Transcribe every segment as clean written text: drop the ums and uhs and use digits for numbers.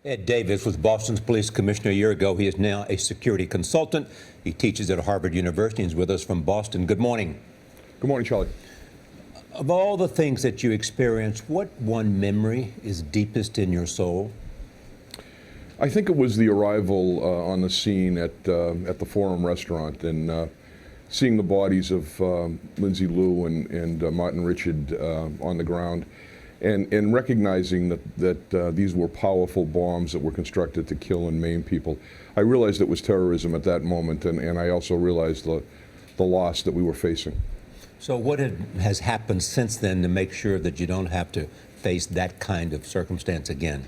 Ed Davis was Boston's police commissioner a year ago. He is now a security consultant. He teaches at Harvard University and is with us from Boston. Good morning. Good morning, Charlie. Of all the things that you experienced, what one memory is deepest in your soul? I think it was the arrival on the scene at the Forum restaurant and seeing the bodies of Lindsay Lou and Martin Richard on the ground, and recognizing that these were powerful bombs that were constructed to kill and maim people. I realized it was terrorism at that moment, and I also realized the loss that we were facing. So what has happened since then to make sure that you don't have to face that kind of circumstance again?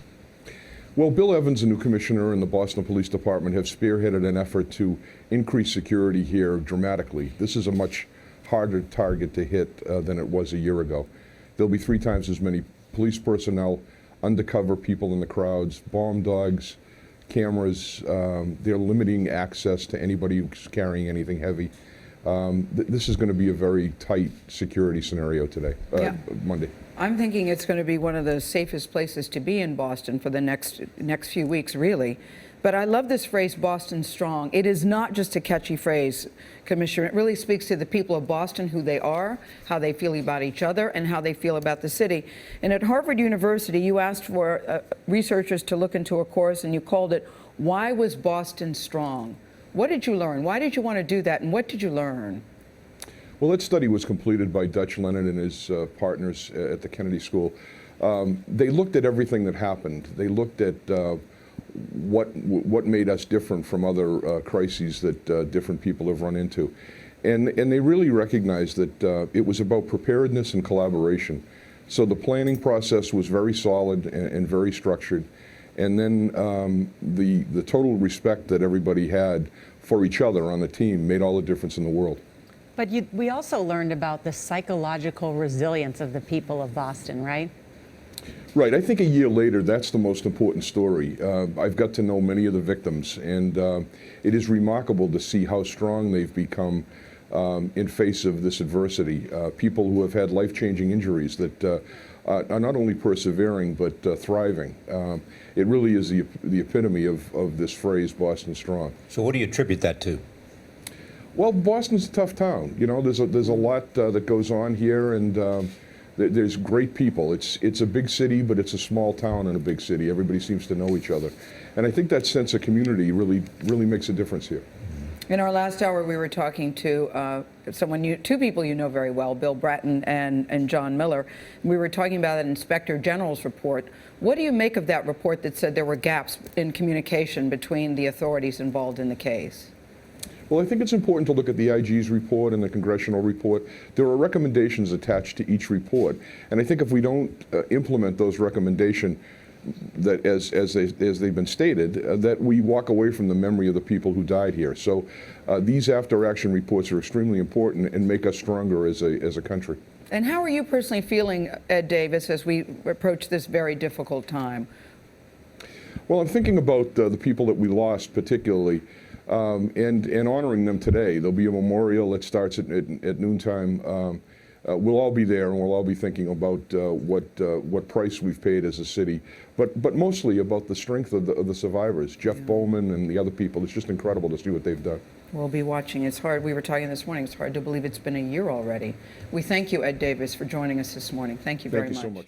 Well, Bill Evans, the new commissioner, and the Boston Police Department have spearheaded an effort to increase security here dramatically. This is a much harder target to hit than it was a year ago. There'll be 3 times as many police personnel, undercover people in the crowds, bomb dogs, cameras. They're limiting access to anybody who's carrying anything heavy. This is going to be a very tight security scenario today, Monday. I'm thinking it's going to be one of the safest places to be in Boston for the next few weeks, really. But I love this phrase, Boston Strong. It is not just a catchy phrase, Commissioner. It really speaks to the people of Boston, who they are, how they feel about each other, and how they feel about the city. And at Harvard University, you asked for researchers to look into a course, and you called it, Why Was Boston Strong? What did you learn? Why did you want to do that, and what did you learn? Well, that study was completed by Dutch Leonard and his partners at the Kennedy School. They looked at everything that happened. They looked at what made us different from other crises that different people have run into. And they really recognized that it was about preparedness and collaboration. So the planning process was very solid and very structured. And then the total respect that everybody had for each other on the team made all the difference in the world. But we also learned about the psychological resilience of the people of Boston, right? Right. I think a year later, that's the most important story. I've got to know many of the victims, and it is remarkable to see how strong they've become in face of this adversity. People who have had life-changing injuries that are not only persevering, but thriving. It really is the epitome of this phrase, Boston Strong. So what do you attribute that to? Well, Boston's a tough town. You know, there's a lot that goes on here, and there's great people. It's a big city, but it's a small town in a big city. Everybody seems to know each other, and I think that sense of community really makes a difference here. In our last hour, we were talking to two people you know very well, Bill Bratton and John Miller. We were talking about an Inspector General's report. What do you make of that report that said there were gaps in communication between the authorities involved in the case? Well, I think it's important to look at the IG's report and the congressional report. There are recommendations attached to each report, and I think if we don't implement those recommendations, that as they've been stated, that we walk away from the memory of the people who died here. So these after-action reports are extremely important and make us stronger as a country. And how are you personally feeling, Ed Davis, as we approach this very difficult time? Well, I'm thinking about the people that we lost particularly, and honoring them today. There'll be a memorial that starts at noontime. We'll all be there, and we'll all be thinking about what price we've paid as a city, but mostly about the strength of the survivors, Jeff Bowman and the other people. It's just incredible to see what they've done. We'll be watching. It's hard. We were talking this morning. It's hard to believe it's been a year already. We thank you, Ed Davis, for joining us this morning. Thank you very much. Thank you so much.